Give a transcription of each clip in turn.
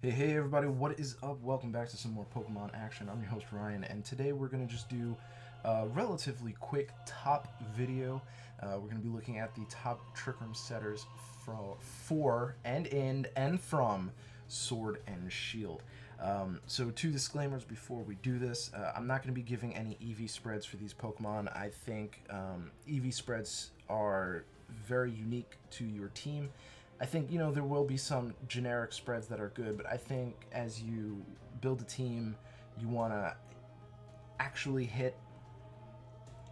Hey everybody, what is up? Welcome back to some more Pokemon action. I'm your host Ryan, and today we're going to just do a relatively quick top video. We're going to be looking at the top Trick Room setters for and in and from Sword and Shield. So two disclaimers before we do this. I'm not going to be giving any EV spreads for these Pokemon. I think EV spreads are very unique to your team. I think, there will be some generic spreads that are good, but I think as you build a team, you want to actually hit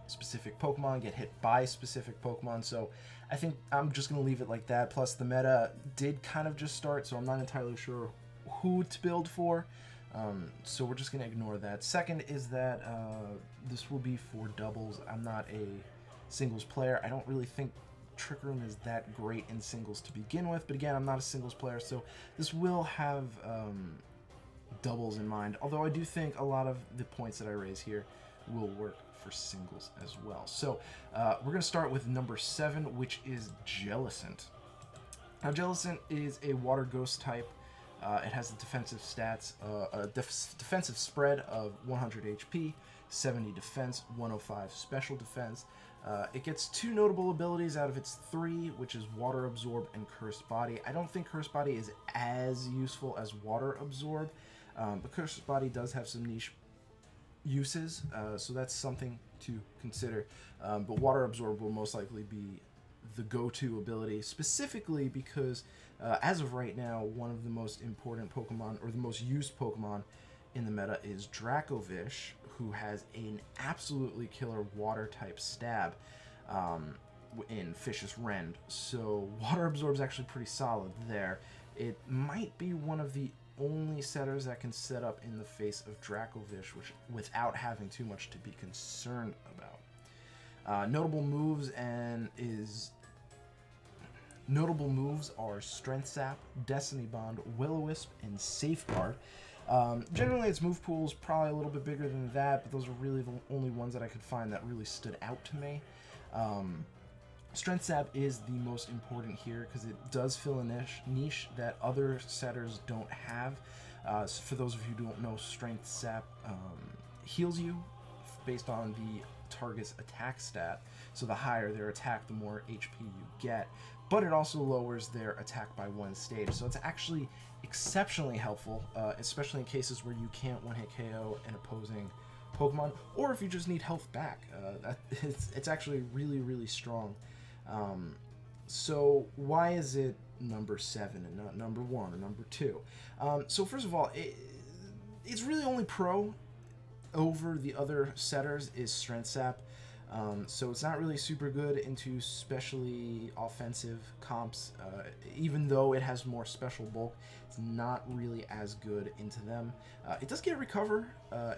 specific Pokemon, get hit by specific Pokemon, so I think I'm just going to leave it like that. Plus, the meta did kind of just start, so I'm not entirely sure who to build for, so we're just going to ignore that. Second is that this will be for doubles. I'm not a singles player. I don't really think Trick Room is that great in singles to begin with, but again, I'm not a singles player, so this will have doubles in mind, although I do think a lot of the points that I raise here will work for singles as well. So we're going to start with number 7, which is Jellicent. Now, Jellicent is a water ghost type. It has the defensive stats, defensive spread of 100 HP, 70 defense, 105 special defense. It gets 2 notable abilities out of its 3, which is Water Absorb and Cursed Body. I don't think Cursed Body is as useful as Water Absorb, but Cursed Body does have some niche uses, so that's something to consider. But Water Absorb will most likely be the go-to ability, specifically because as of right now, one of the most important Pokemon, or the most used Pokemon in the meta, is Dracovish, who has an absolutely killer water type stab in Fish's Rend. So Water Absorb is actually pretty solid there. It might be one of the only setters that can set up in the face of Dracovish without having too much to be concerned about. Notable moves are Strength Sap, Destiny Bond, Will-O-Wisp, and Safeguard. Generally, its move pool is probably a little bit bigger than that, but those are really the only ones that I could find that really stood out to me. Strength Sap is the most important here because it does fill a niche that other setters don't have. So for those of you who don't know, Strength Sap heals you based on the target's attack stat. So the higher their attack, the more HP you get. But it also lowers their attack by 1 stage. So it's actually exceptionally helpful, especially in cases where you can't one-hit KO an opposing Pokemon, or if you just need health back. It's actually really, really strong. So why is it number 7 and not number 1 or number 2? So first of all, it's really only pro over the other setters is Strength Sap. So it's not really super good into especially offensive comps. Even though it has more special bulk, it's not really as good into them. It does get Recover.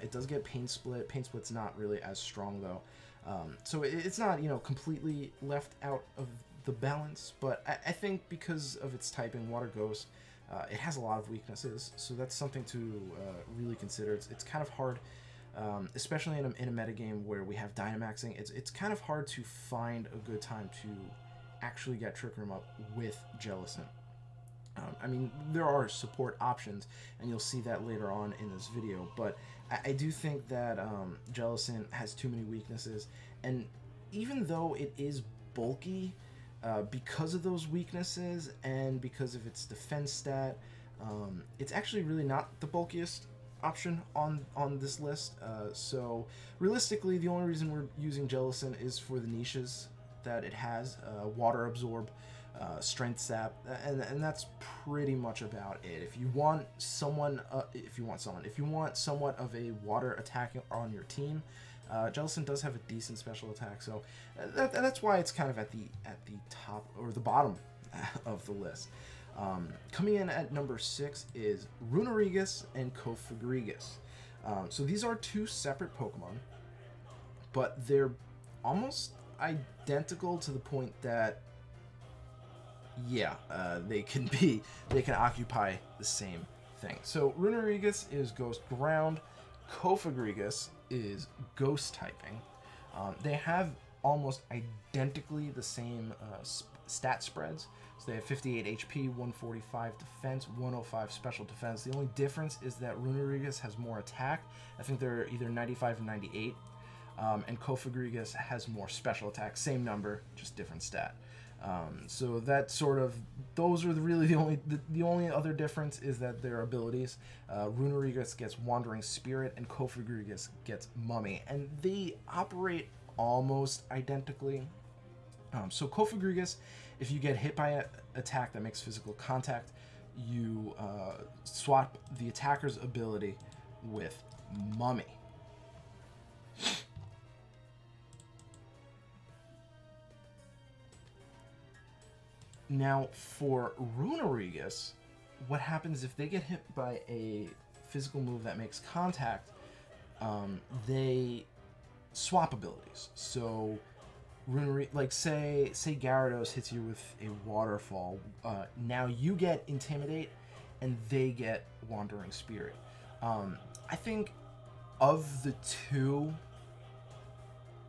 It does get Pain Split. Pain Split's not really as strong though. So it's not, completely left out of the balance, but I think because of its typing, Water Ghost, it has a lot of weaknesses. So that's something to really consider. It's kind of hard. Especially in a metagame where we have Dynamaxing, it's kind of hard to find a good time to actually get Trick Room up with Jellicent. I mean, there are support options, and you'll see that later on in this video, but I do think that Jellicent has too many weaknesses, and even though it is bulky, because of those weaknesses and because of its defense stat, it's actually really not the bulkiest option on this list. So realistically, the only reason we're using Jellicent is for the niches that it has, Water Absorb, Strength Sap, and that's pretty much about it. If you want somewhat of a water attack on your team, Jellicent does have a decent special attack, so that's why it's kind of at the top or the bottom of the list. Coming in at number 6 is Runerigus and Cofagrigus. So these are 2 separate Pokemon, but they're almost identical to the point that, they can occupy the same thing. So Runerigus is Ghost Ground, Cofagrigus is Ghost typing. They have almost identically the same stat spreads. So they have 58 HP, 145 defense, 105 special defense. The only difference is that Runerigus has more attack. I think they're either 95 or 98. And Cofagrigus has more special attack. Same number, just different stat. So that sort of, those are really the only other difference is that their abilities. Runerigus gets Wandering Spirit and Cofagrigus gets Mummy, and they operate almost identically. So Cofagrigus, if you get hit by an attack that makes physical contact, you swap the attacker's ability with Mummy. Now, for Runerigus, what happens if they get hit by a physical move that makes contact? They swap abilities. So, like say Gyarados hits you with a Waterfall. Now you get Intimidate, and they get Wandering Spirit. I think of the two,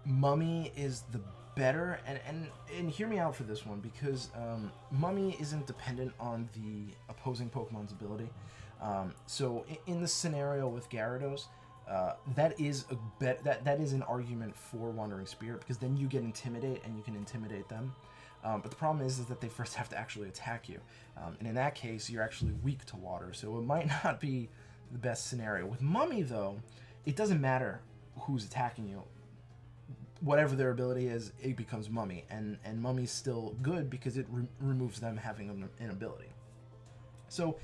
Mummy is the better, and hear me out for this one, because Mummy isn't dependent on the opposing Pokemon's ability. So in the scenario with Gyarados, that is an argument for Wandering Spirit, because then you get Intimidate and you can intimidate them. But the problem is that they first have to actually attack you, and in that case you're actually weak to water, so it might not be the best scenario. With Mummy though, it doesn't matter who's attacking you. Whatever their ability is, it becomes Mummy, and Mummy's still good because it removes them having an ability. So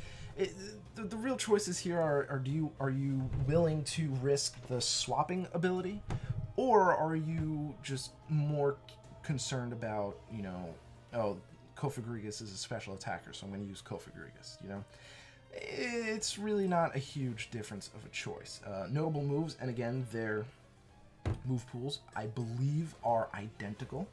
the real choices here are you willing to risk the swapping ability, or are you just more concerned about, you know, oh, Cofagrigus is a special attacker, so I'm going to use Cofagrigus, you know? It's really not a huge difference of a choice. Notable moves, and again, they're move pools, I believe, are identical.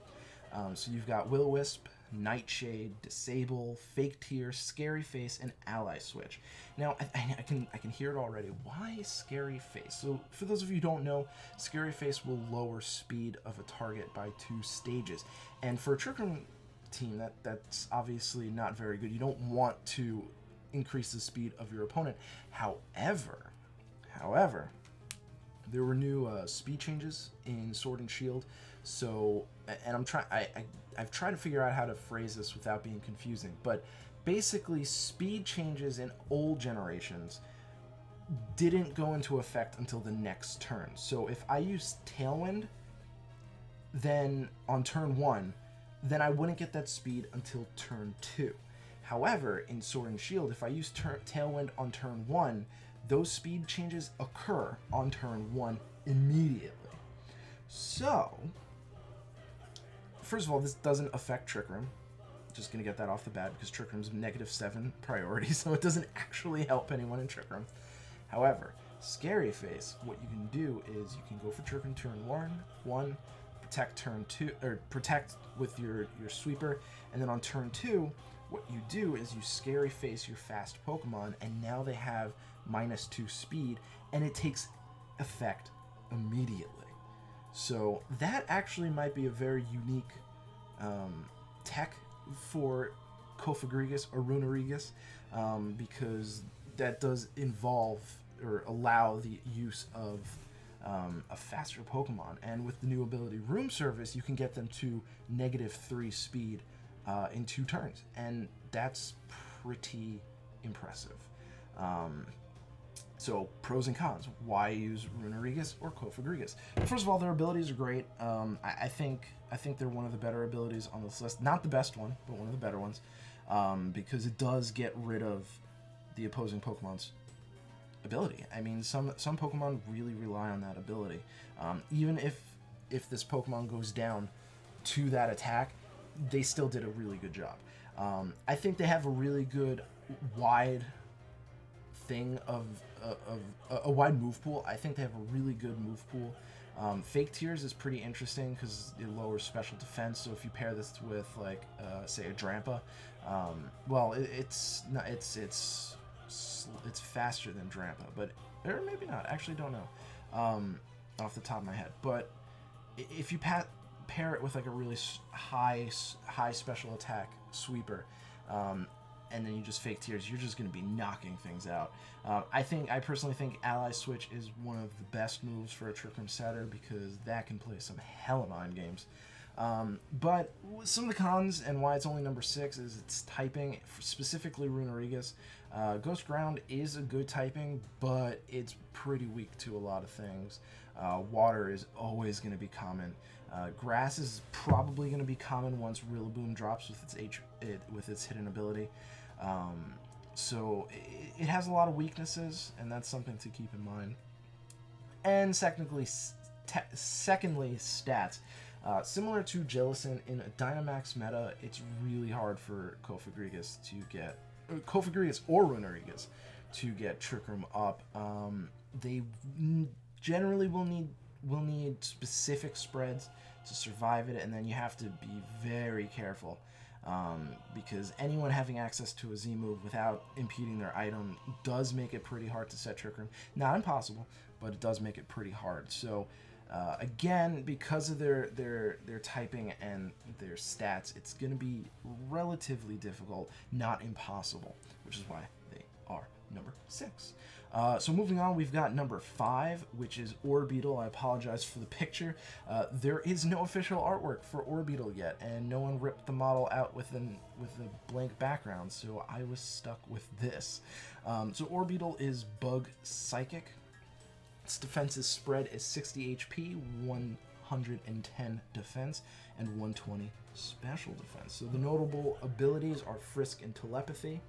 So you've got Will-O-Wisp, Nightshade, Disable, Fake Tear, Scary Face, and Ally Switch. Now, I can hear it already. Why Scary Face? So for those of you who don't know, Scary Face will lower speed of a target by 2 stages. And for a Trick Room team, that's obviously not very good. You don't want to increase the speed of your opponent. However, there were new speed changes in Sword and Shield, so, and I've tried to figure out how to phrase this without being confusing, but basically speed changes in old generations didn't go into effect until the next turn. So if I use Tailwind, then on turn 1, then I wouldn't get that speed until turn 2. However, in Sword and Shield, if I use Tailwind on turn 1, those speed changes occur on turn 1 immediately. So, first of all, this doesn't affect Trick Room. Just going to get that off the bat, because Trick Room's -7 priority, so it doesn't actually help anyone in Trick Room. However, Scary Face, what you can do is you can go for Trick Room turn 1, protect turn 2, or protect with your sweeper, and then on turn 2, what you do is you Scary Face your fast Pokemon, and now they have -2 speed, and it takes effect immediately. So that actually might be a very unique tech for Cofagrigus or Runerigus, because that does involve or allow the use of a faster Pokemon, and with the new ability Room Service, you can get them to -3 speed in 2 turns, and that's pretty impressive. So pros and cons. Why use Runerigus or Cofagrigus? First of all, their abilities are great. I think they're one of the better abilities on this list. Not the best one, but one of the better ones, because it does get rid of the opposing Pokemon's ability. I mean, some Pokemon really rely on that ability. Even if this Pokemon goes down to that attack, they still did a really good job. I think they have a really good wide thing of a wide move pool. I think they have a really good move pool. Fake Tears is pretty interesting because it lowers special defense. So if you pair this with, like, say a Drampa, well, it's faster than Drampa, but or maybe not. Actually, don't know off the top of my head. But if you pair it with like a really high special attack sweeper, and then you just fake tears, you're just going to be knocking things out. I personally think Ally Switch is one of the best moves for a Trick Room setter because that can play some hella mind games. But some of the cons and why it's only number 6 is its typing, specifically Runerigus. Ghost Ground is a good typing, but it's pretty weak to a lot of things. Water is always going to be common. Grass is probably going to be common once Rillaboom drops with its hidden ability. So it has a lot of weaknesses, and that's something to keep in mind. And secondly, stats. Similar to Jellicent, in a Dynamax meta, it's really hard for Cofagrigus to get, Cofagrigus or Runerigus to get Trick Room up. They generally will need specific spreads to survive it, and then you have to be very careful. Because anyone having access to a Z move without impeding their item does make it pretty hard to set Trick Room. Not impossible, but it does make it pretty hard. So again, because of their typing and their stats, it's going to be relatively difficult, not impossible, which is why they are number 6. So moving on, we've got number 5, which is Orbeetle. I apologize for the picture. There is no official artwork for Orbeetle yet, and no one ripped the model out with a blank background, so I was stuck with this. So Orbeetle is Bug Psychic. Its defense's spread is 60 HP, 110 defense, and 120 special defense. So the notable abilities are Frisk and Telepathy.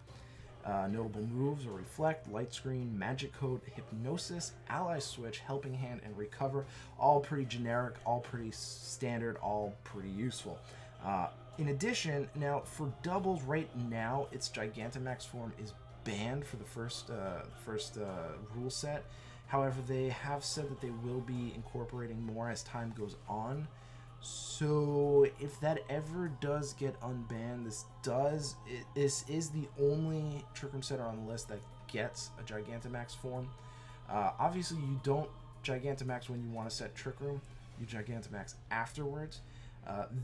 Notable moves are Reflect, Light Screen, Magic Code, Hypnosis, Ally Switch, Helping Hand, and Recover. All pretty generic, all pretty standard, all pretty useful. In addition, now for doubles right now, its Gigantamax form is banned for the first rule set. However, they have said that they will be incorporating more as time goes on. So if that ever does get unbanned, this is the only Trick Room setter on the list that gets a Gigantamax form. Obviously, you don't Gigantamax when you want to set Trick Room. You Gigantamax afterwards.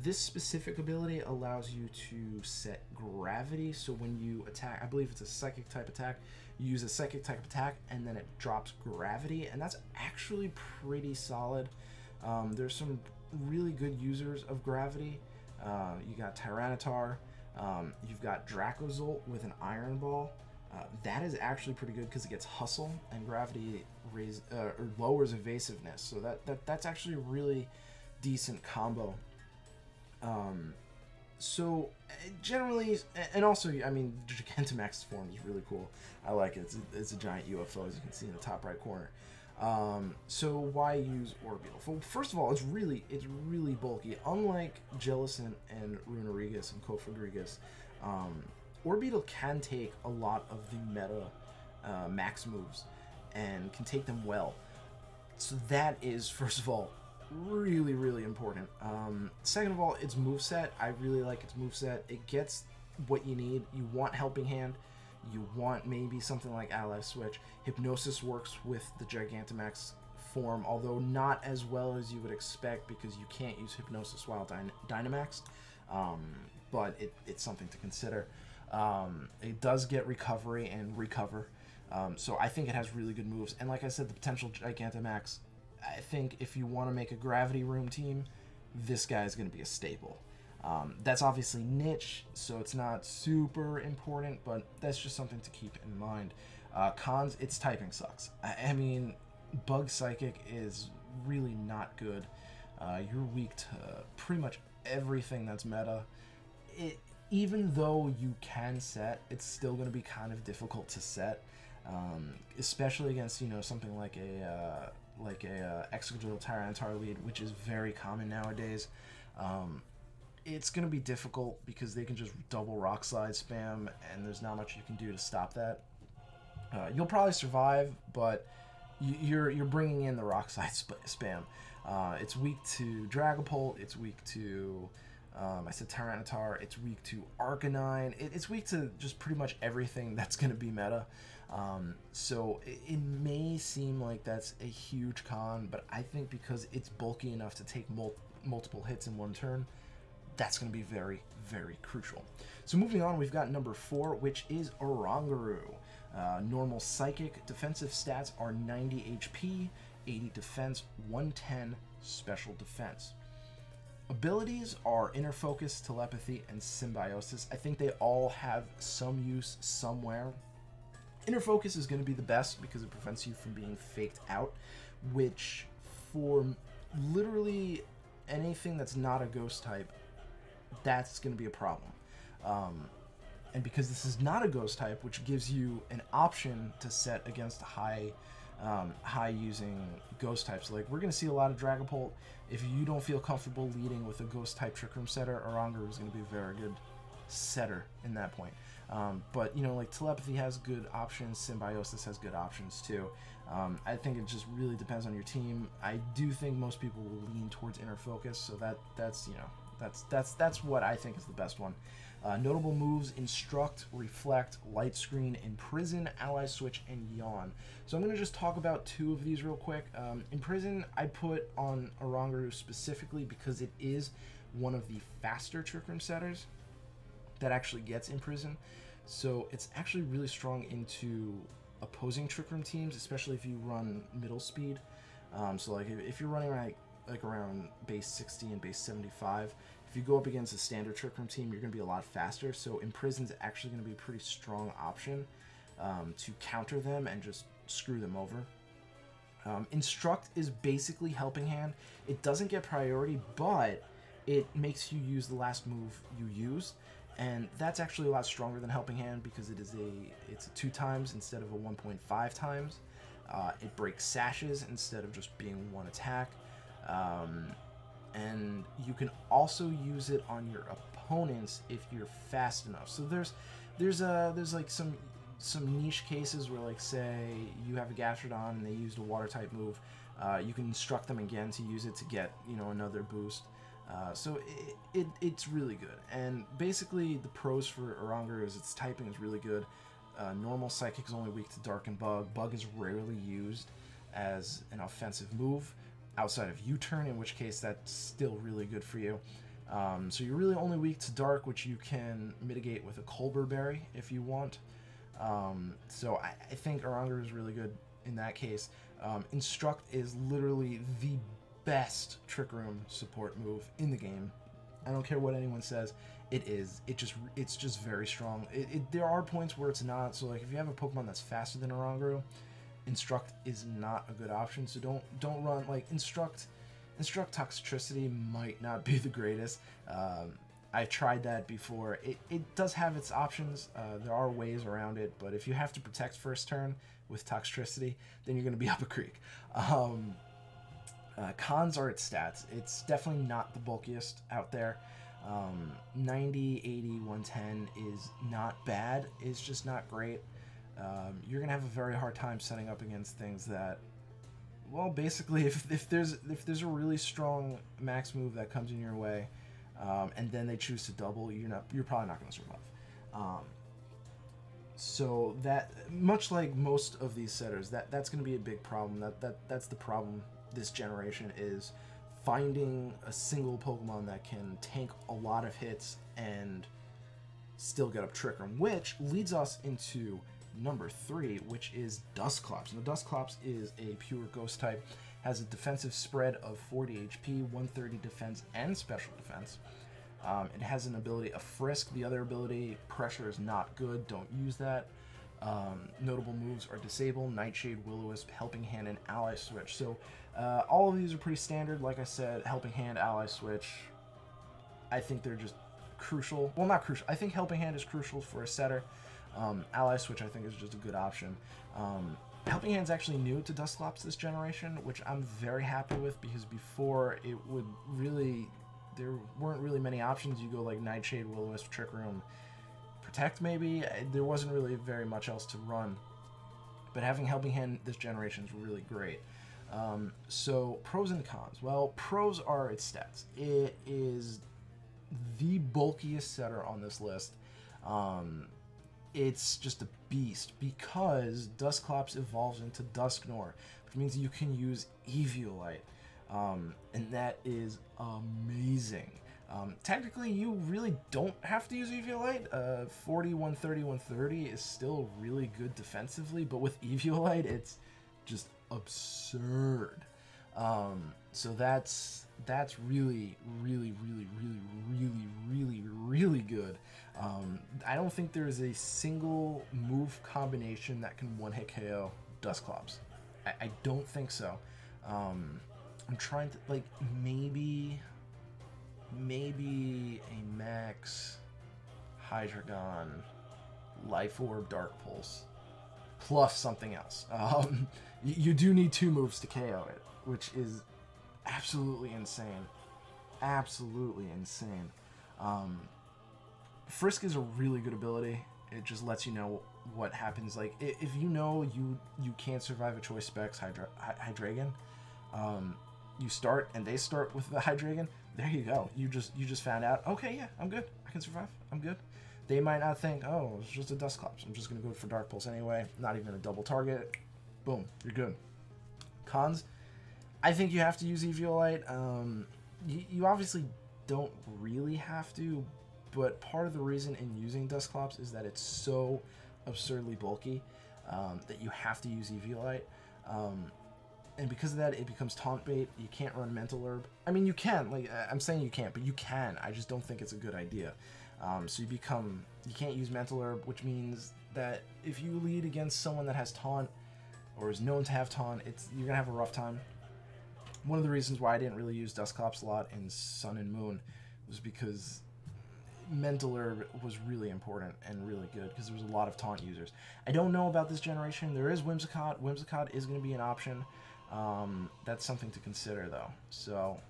This specific ability allows you to set Gravity. So when you attack, I believe it's a Psychic type attack, you use a Psychic type attack and then it drops Gravity, and that's actually pretty solid. There's some really good users of Gravity. You got Tyranitar, you've got Dracozolt with an Iron Ball. That is actually pretty good because it gets Hustle and Gravity or lowers evasiveness, so that's actually a really decent combo. So generally, and also, I mean, Gigantamax's form is really cool. I like it. It's a giant UFO, as you can see in the top right corner. So why use Orbeetle? Well, first of all, it's really bulky. Unlike Jellicent and Runerigus and Cofagrigus, Orbeetle can take a lot of the meta max moves and can take them well. So that is, first of all, really important. Second of all, its moveset. I really like its moveset. It gets what you need. You want Helping Hand. You want maybe something like Ally Switch. Hypnosis works with the Gigantamax form, although not as well as you would expect because you can't use Hypnosis while Dynamax. But it's something to consider. It does get Recovery and Recover. So I think it has really good moves. And like I said, the potential Gigantamax, I think if you want to make a Gravity Room team, this guy is going to be a staple. That's obviously niche, so it's not super important, but that's just something to keep in mind. Cons, its typing sucks. I mean, Bug Psychic is really not good. You're weak to pretty much everything that's meta. Even though you can set, it's still going to be kind of difficult to set, especially against, something like a Exeggutor Tyranitar lead, which is very common nowadays. It's going to be difficult because they can just double Rock Slide spam, and there's not much you can do to stop that. You'll probably survive, but you're bringing in the Rock Slide spam. It's weak to Dragapult. It's weak to, I said Tyranitar. It's weak to Arcanine. It's weak to just pretty much everything that's going to be meta. So it may seem like that's a huge con, but I think because it's bulky enough to take multiple hits in one turn, that's going to be very, very crucial. So moving on, we've got number 4, which is Oranguru. Normal Psychic. Defensive stats are 90 HP, 80 defense, 110 special defense. Abilities are Inner Focus, Telepathy, and Symbiosis. I think they all have some use somewhere. Inner Focus is going to be the best because it prevents you from being faked out, which for literally anything that's not a ghost type, that's going to be a problem. And because this is not a ghost type, which gives you an option to set against high using ghost types. Like, we're going to see a lot of Dragapult. If you don't feel comfortable leading with a ghost type Trick Room setter, Oranguru is going to be a very good setter in that point. But, you know, like Telepathy has good options, Symbiosis has good options too. I think it just really depends on your team. I do think most people will lean towards Inner Focus, so that's you know, that's what I think is the best one. Notable moves: Instruct, Reflect, Light Screen, Imprison, Ally Switch, and Yawn. So I'm going to just talk about 2 of these real quick. Imprison I put on Oranguru specifically because it is one of the faster Trick Room setters that actually gets Imprison. So it's actually really strong into opposing Trick Room teams, especially if you run middle speed. So like if you're running like around base 60 and base 75, if you go up against a standard Trick Room team, you're going to be a lot faster. So Imprison's actually going to be a pretty strong option to counter them and just screw them over. Instruct is basically Helping Hand. It doesn't get priority, but it makes you use the last move you used, and that's actually a lot stronger than Helping Hand because it's a 2 times instead of a 1.5 times. It breaks sashes instead of just being 1 attack. And you can also use it on your opponents if you're fast enough. So there's like some niche cases where, like, say you have a Gastrodon and they used a water type move, you can instruct them again to use it to get, you know, another boost. So it's really good. And basically the pros for Oranguru is its typing is really good. Normal Psychic is only weak to Dark and Bug. Bug is rarely used as an offensive move outside of U-turn, in which case that's still really good for you. So you're really only weak to Dark, which you can mitigate with a Colbur Berry if you want. So I think Oranguru is really good in that case. Instruct is literally the best Trick Room support move in the game. I don't care what anyone says. It's just very strong. There are points where it's not. So like if you have a Pokemon that's faster than Oranguru, Instruct is not a good option. So don't run like Instruct Toxtricity might not be the greatest. I've tried that before. It does have its options. There are ways around it, but if you have to protect first turn with Toxtricity, then you're going to be up a creek. Cons are its stats. It's definitely not the bulkiest out there. 90, 80, 110 is not bad. It's just not great. You're going to have a very hard time setting up against things that, well, basically, if there's a really strong max move that comes in your way, and then they choose to double, you're probably not going to survive. So that, much like most of these setters, that's going to be a big problem. That's the problem this generation, is finding a single Pokemon that can tank a lot of hits and still get up Trick Room, which leads us into number 3, which is Dusclops. Now, Dusclops is a pure ghost type, has a defensive spread of 40 HP, 130 defense, and special defense. It has an ability, a Frisk. The other ability, Pressure, is not good. Don't use that. Notable moves are Disable, Nightshade, Will-O-Wisp, Helping Hand, and Ally Switch. So all of these are pretty standard. Like I said, Helping Hand, Ally Switch, I think they're just crucial. Well, not crucial. I think Helping Hand is crucial for a setter. Ally Switch, I think, is just a good option. Helping Hand's actually new to Dusclops this generation, which I'm very happy with, because before there weren't really many options. You go like Nightshade, Will-O-Wisp, Trick Room, Protect maybe. There wasn't really very much else to run. But having Helping Hand this generation is really great. So pros and cons. Well, pros are its stats. It is the bulkiest setter on this list. it's just a beast because Dusclops evolves into Dusknoir, which means you can use Eviolite, and that is amazing. Technically, you really don't have to use Eviolite. 40, 130, 130 is still really good defensively, but with Eviolite, it's just absurd. So that's really, really, really, really, really, really, really good. I don't think there is a single move combination that can one-hit KO Dusclops. I don't think so. I'm trying to, like, maybe a max Hydreigon, Life Orb, Dark Pulse, plus something else. You do need 2 moves to KO it, which is absolutely insane. Absolutely insane. Frisk is a really good ability. It just lets you know what happens. Like, if you know you can't survive a Choice Specs Hydreigon, you start and they start with the Hydreigon, there you go. You just found out, okay, yeah, I'm good. I can survive. I'm good. They might not think, oh, it's just a Dusclops. I'm just going to go for Dark Pulse anyway. Not even a double target. Boom, you're good. Cons, I think you have to use Eviolite. You obviously don't really have to, but part of the reason in using Dusclops is that it's so absurdly bulky that you have to use Eviolite. And because of that, it becomes taunt bait. You can't run Mental Herb. I mean, you can. Like, I'm saying you can't, but you can. I just don't think it's a good idea. So you can't use Mental Herb, which means that if you lead against someone that has taunt or is known to have taunt, you're gonna have a rough time. One of the reasons why I didn't really use Dusclops a lot in Sun and Moon was because Mental Herb was really important and really good because there was a lot of taunt users. I don't know about this generation. There is Whimsicott. Whimsicott is going to be an option. That's something to consider, though. So,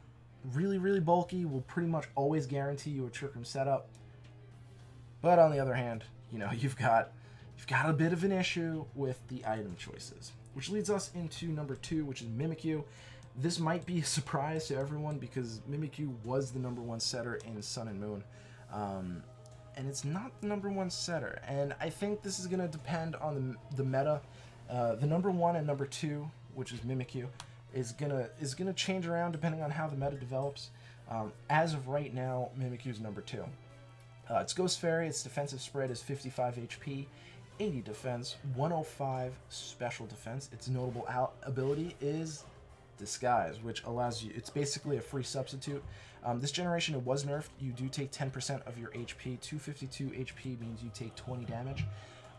really, really bulky will pretty much always guarantee you a Trick Room setup. But on the other hand, you know, you've got a bit of an issue with the item choices, which leads us into number 2, which is Mimikyu. This might be a surprise to everyone because Mimikyu was the number 1 setter in Sun and Moon. And it's not the number 1 setter. And I think this is going to depend on the meta. The number 1 and number 2, which is Mimikyu, is gonna change around depending on how the meta develops. As of right now, Mimikyu's number 2. It's Ghost Fairy. Its defensive spread is 55 HP, 80 defense, 105 special defense. Its notable ability is Disguise, which allows you, it's basically a free substitute. This generation, it was nerfed. You do take 10% of your HP. 252 HP means you take 20 damage.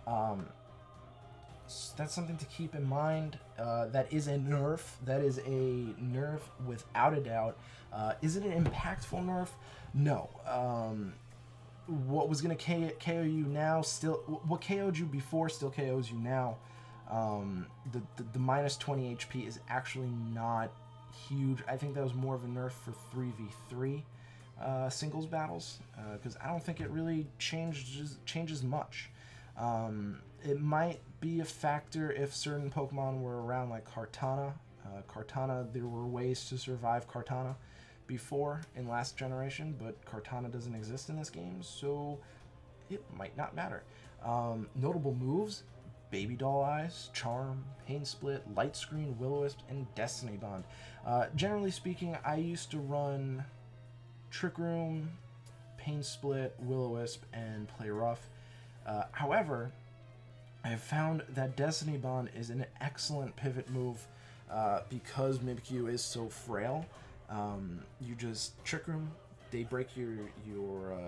So that's something to keep in mind. That is a nerf. That is a nerf without a doubt. Is it an impactful nerf? No. What was going to KO you now what KO'd you before still KOs you now. The minus 20 HP is actually not huge. I think that was more of a nerf for 3v3 singles battles, because I don't think it really changes much. It might be a factor if certain Pokemon were around, like Kartana. Kartana, there were ways to survive Kartana before in last generation, but Kartana doesn't exist in this game, so it might not matter. Notable moves: Baby Doll Eyes, Charm, Pain Split, Light Screen, Will-O-Wisp, and Destiny Bond. Generally speaking, I used to run Trick Room, Pain Split, Will-O-Wisp, and Play Rough. However, I have found that Destiny Bond is an excellent pivot move because Mimikyu is so frail. You just Trick Room, they break your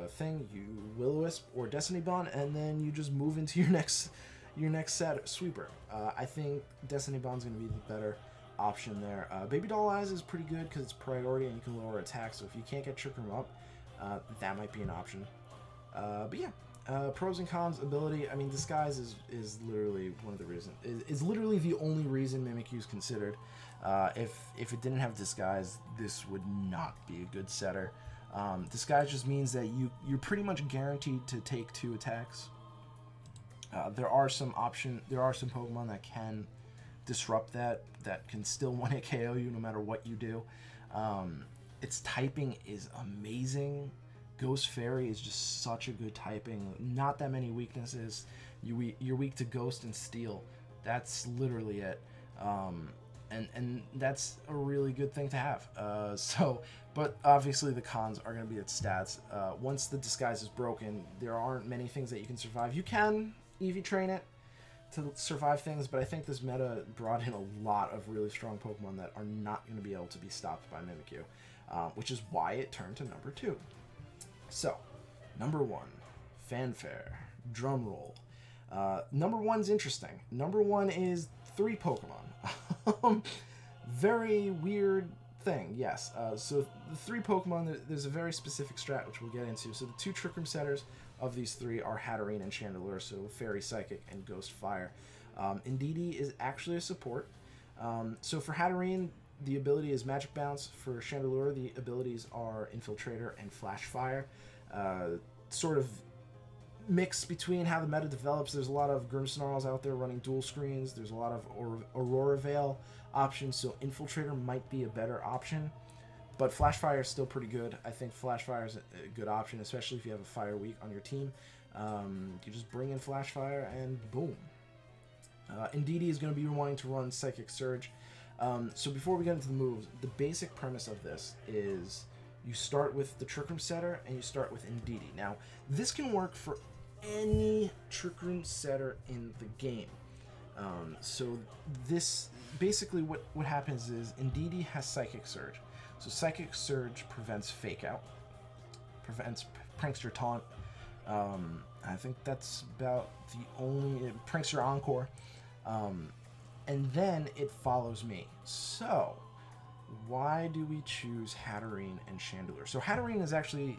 thing, you Will-O-Wisp or Destiny Bond, and then you just move into your next set sweeper. I think Destiny Bond's going to be the better option there. Baby Doll Eyes is pretty good because it's priority and you can lower attack, so if you can't get Trick Room up, that might be an option. But yeah. Pros and cons: ability. I mean, Disguise is literally one of the reasons. Is literally the only reason Mimikyu is considered. If it didn't have Disguise, this would not be a good setter. Disguise just means that you're pretty much guaranteed to take 2 attacks. There are some Pokemon that can disrupt that can still one-hit KO you no matter what you do. Its typing is amazing. Ghost Fairy is just such a good typing. Not that many weaknesses. You're weak to Ghost and Steel. That's literally it. And that's a really good thing to have. But obviously the cons are going to be its stats. Once the disguise is broken, there aren't many things that you can survive. You can EV train it to survive things, but I think this meta brought in a lot of really strong Pokemon that are not going to be able to be stopped by Mimikyu, which is why it turned to number 2. So, number 1, fanfare, drum roll. Number 1's interesting. Number 1 is 3 Pokemon. Very weird thing, yes. So the 3 Pokemon, there's a very specific strat which we'll get into. So the 2 Trick Room setters of these 3 are Hatterene and Chandelure, so Fairy, Psychic, and Ghost Fire. Indeedee is actually a support. So for Hatterene, the ability is Magic Bounce. For Chandelure, the abilities are Infiltrator and Flash Fire. Sort of mix between how the meta develops. There's a lot of Grimmsnarls out there running dual screens. There's a lot of Aurora Veil options, so Infiltrator might be a better option. But Flash Fire is still pretty good. I think Flash Fire is a good option, especially if you have a Fire Weak on your team. You just bring in Flash Fire and boom. Indeedee is going to be wanting to run Psychic Surge. So before we get into the moves, the basic premise of this is you start with the Trick Room setter and you start with Indeedee. Now, this can work for any Trick Room setter in the game. So this basically what happens is Indeedee has Psychic Surge. So Psychic Surge prevents Fake Out, prevents Prankster Taunt. I think that's about the only Prankster Encore. And then it follows me. So why do we choose Hatterene and Chandelure? So Hatterene is actually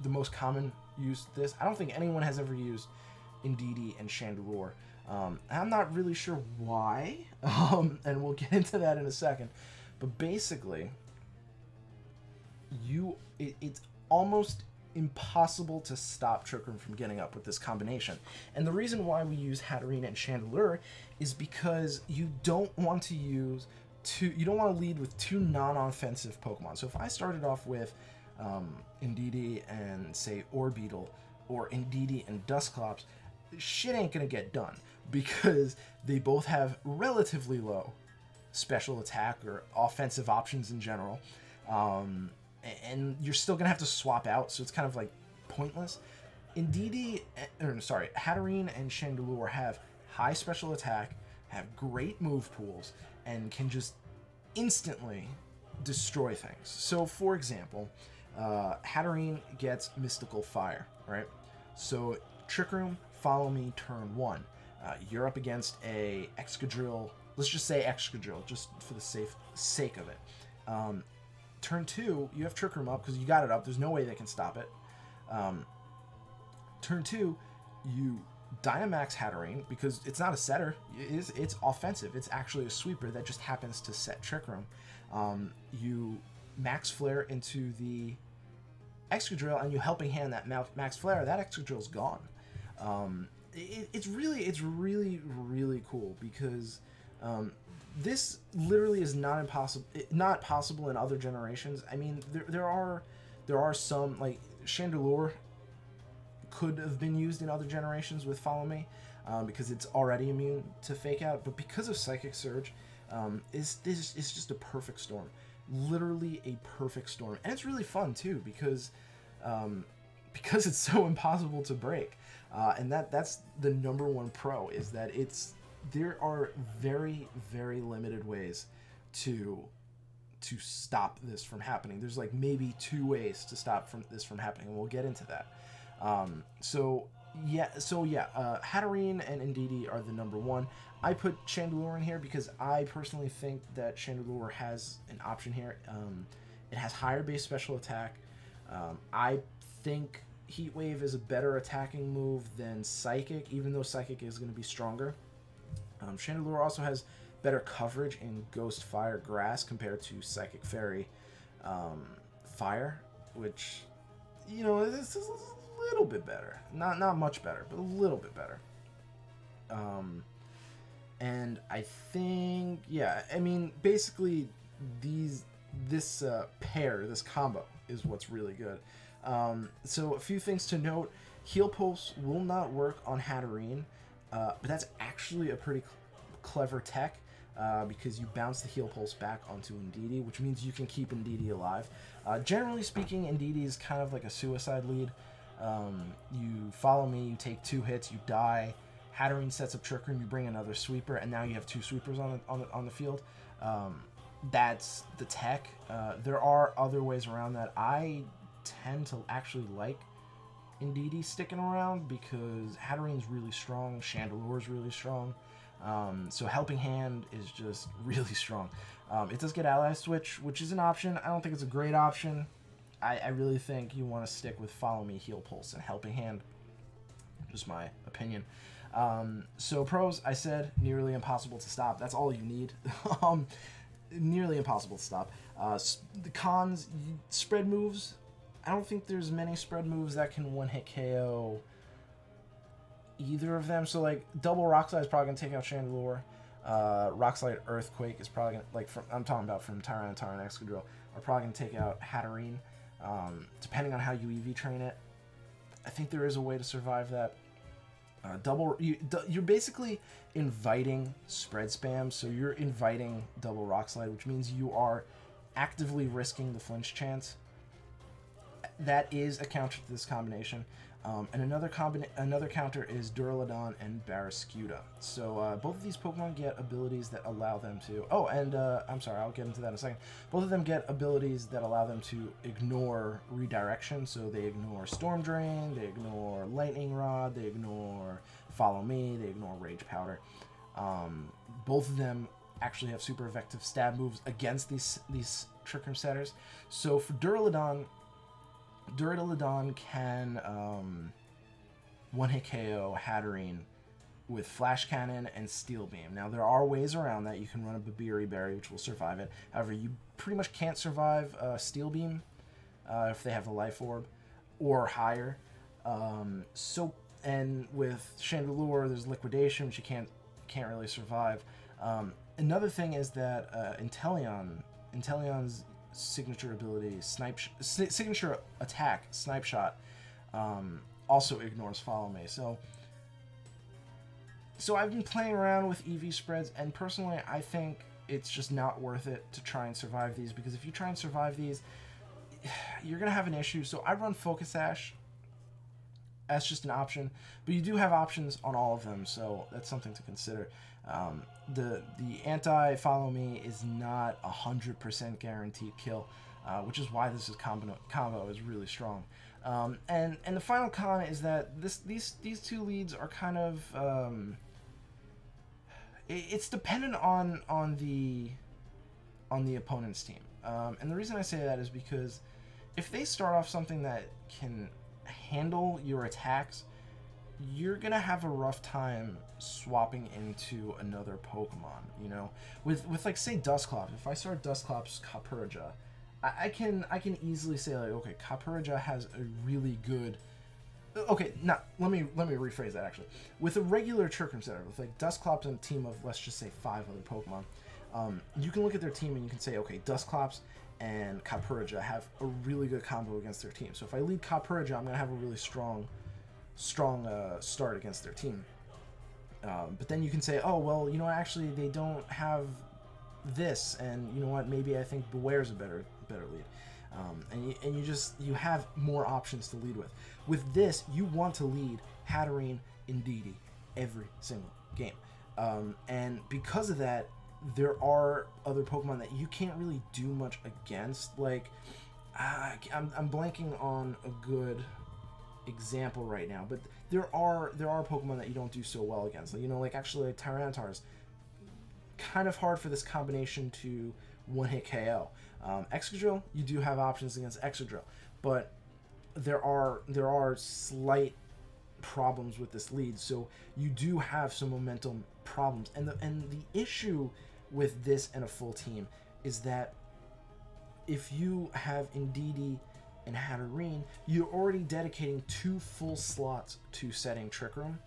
the most common use of this. I don't think anyone has ever used Indeedee and Chandelure. I'm not really sure why, and we'll get into that in a second. But basically, it's almost impossible to stop Trick Room from getting up with this combination. And the reason why we use Hatterene and Chandelure is because you don't want to lead with 2 non-offensive Pokemon. So if I started off with Indeedee and, say, Orbeetle, or Indeedee and Dusclops, shit ain't gonna get done because they both have relatively low special attack or offensive options in general. And you're still gonna have to swap out, so it's kind of like pointless. Hatterene and Chandelure have high special attack, have great move pools, and can just instantly destroy things. So, for example, Hatterene gets Mystical Fire, right? So, Trick Room, follow me turn 1. You're up against a Excadrill. Let's just say Excadrill, just for the sake of it. Turn 2, you have Trick Room up because you got it up. There's no way they can stop it. Turn 2, you Dynamax Hatterene because it's not a setter. It's offensive. It's actually a sweeper that just happens to set Trick Room. You Max Flare into the Excadrill and you Helping Hand that Max Flare. That Excadrill's gone. It's really cool because this literally is not possible in other generations. I mean, there are some, like Chandelure could have been used in other generations with Follow Me because it's already immune to Fake Out, but because of Psychic Surge, it's just a perfect storm, literally a perfect storm, and it's really fun too because it's so impossible to break, and that's the number 1 pro is that there are very, very limited ways to stop this from happening. There's like maybe 2 ways to stop this from happening, and we'll get into that. Hatterene and Indeedee are the number 1. I put Chandelure in here because I personally think that Chandelure has an option here. It has higher base special attack. I think Heat Wave is a better attacking move than Psychic, even though Psychic is going to be stronger. Chandelure also has better coverage in Ghost Fire Grass compared to Psychic Fairy Fire, which, you know, this is a little bit better. Not much better, but a little bit better. And I think, yeah, I mean, basically this pair, this combo is what's really good. So a few things to note. Heal Pulse will not work on Hatterene, but that's actually a pretty clever tech because you bounce the Heal Pulse back onto Indeedee, which means you can keep Indeedee alive. Generally speaking, Indeedee is kind of like a suicide lead. You follow me, you take 2 hits, you die. Hatterene sets up Trick Room, you bring another sweeper, and now you have 2 sweepers on the field. That's the tech. There are other ways around that. I tend to actually like Indeedee sticking around because Hatterene's really strong, Chandelure's really strong. So Helping Hand is just really strong. It does get Ally Switch, which is an option. I don't think it's a great option. I really think you want to stick with Follow Me, Heal Pulse, and Helping Hand. Just my opinion. So pros, I said, nearly impossible to stop. That's all you need. Nearly impossible to stop. The cons, spread moves. I don't think there's many spread moves that can one-hit KO either of them. So like double Rock Slide is probably gonna take out Chandelure. Rock Slide Earthquake is probably gonna, like, I'm talking about from Tyranitar and Excadrill, are probably gonna take out Hatterene. Depending on how you EV train it, I think there is a way to survive that. You're basically inviting spread spam, so you're inviting double Rock Slide, which means you are actively risking the flinch chance. That is a counter to this combination. And another counter is Duraludon and Barraskewda. So both of these Pokemon get abilities that allow them to... Oh, and I'm sorry, I'll get into that in a second. Both of them get abilities that allow them to ignore redirection. So they ignore Storm Drain, they ignore Lightning Rod, they ignore Follow Me, they ignore Rage Powder. Both of them actually have super effective stab moves against these Trick Room setters. So for Duraludon can one-hit KO Hatterene with Flash Cannon and Steel Beam. Now, there are ways around that. You can run a Babiri Berry, which will survive it. However, you pretty much can't survive Steel Beam if they have the Life Orb or higher. And with Chandelure, there's Liquidation, which you can't really survive. Another thing is that Inteleon's signature ability, signature attack, Snipe Shot, also ignores Follow Me. So I've been playing around with EV spreads, and personally, I think it's just not worth it to try and survive these, because if you try and survive these, you're gonna have an issue. So I run Focus Sash. That's just an option, but you do have options on all of them, so that's something to consider. The anti-Follow Me is not 100% guaranteed kill, which is why this combo is really strong. And the final con is that these 2 leads are kind of it's dependent on the opponent's team. And the reason I say that is because if they start off something that can handle your attacks, you're gonna have a rough time swapping into another Pokemon. You know, with like, say, Dusclops. If I start Dusclops Copperajah, I can easily say, like, okay, Copperajah has a really good... Okay, let me rephrase that, actually. With a regular Trick Room setter, with like Dusclops and a team of, let's just say, 5 other Pokemon, you can look at their team and you can say, okay, Dusclops and Copperajah have a really good combo against their team. So if I lead Copperajah, I'm gonna have a really strong start against their team. But then you can say, oh, well, you know, actually they don't have this, and you know what, maybe I think Beware's a better lead. And you have more options to lead with. With this, you want to lead Hatterene, Indeedee every single game. And because of that, there are other Pokemon that you can't really do much against. Like, I'm blanking on a good example right now, but there are Pokemon that you don't do so well against. Like, you know, like, actually, like, Tyranitar is kind of hard for this combination to one-hit KO. Excadrill, you do have options against Excadrill, but there are slight problems with this lead, so you do have some momentum problems. And the issue with this and a full team is that if you have Indeedee and Hatterene, you're already dedicating 2 full slots to setting Trick Room.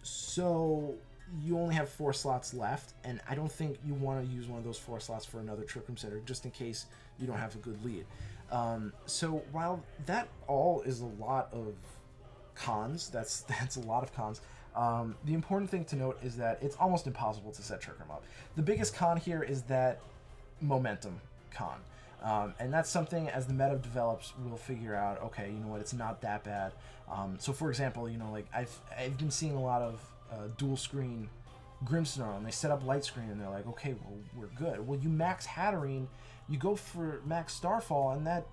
So you only have 4 slots left, and I don't think you want to use one of those 4 slots for another Trick Room setter, just in case you don't have a good lead. So while that all is a lot of cons. That's a lot of cons. The important thing to note is that it's almost impossible to set Trick Room up. The biggest con here is that momentum con. And that's something, as the meta develops, we'll figure out, okay, you know what, it's not that bad. So for example, you know, like I've been seeing a lot of dual screen Grimmsnarl, and they set up light screen, and they're like, okay, well, we're good. Well, you max Hatterene, you go for max Starfall, and that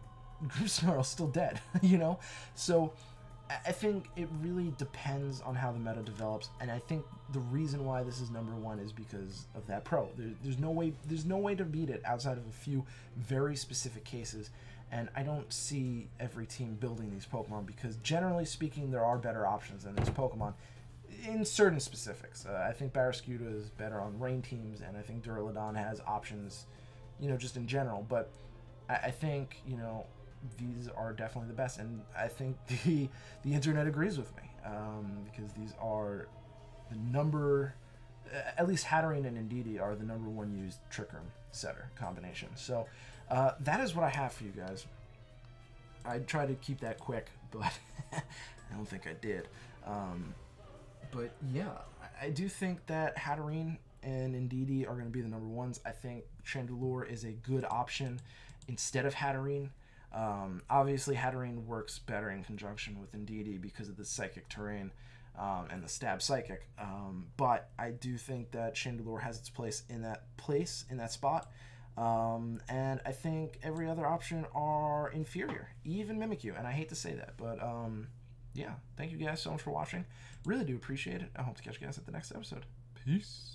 Grimmsnarl's still dead, you know? So I think it really depends on how the meta develops, and I think the reason why this is number one is because of that pro. There's no way to beat it outside of a few very specific cases, and I don't see every team building these Pokemon because, generally speaking, there are better options than these Pokemon in certain specifics. I think Barraskewda is better on rain teams, and I think Duraludon has options, you know, just in general. But I think, you know, these are definitely the best, and I think the internet agrees with me, because these are the number, at least Hatterene and Indeedee are the number one used Trick Room setter combination. So that is what I have for you guys. I tried to keep that quick, but I don't think I did. But yeah, I do think that Hatterene and Indeedee are going to be the number ones. I think Chandelure is a good option instead of Hatterene. Obviously, Hatterene works better in conjunction with Indeedee because of the Psychic Terrain and the Stab Psychic. But I do think that Chandelure has its place in that spot. And I think every other option are inferior, even Mimikyu. And I hate to say that, but yeah, thank you guys so much for watching. Really do appreciate it. I hope to catch you guys at the next episode. Peace.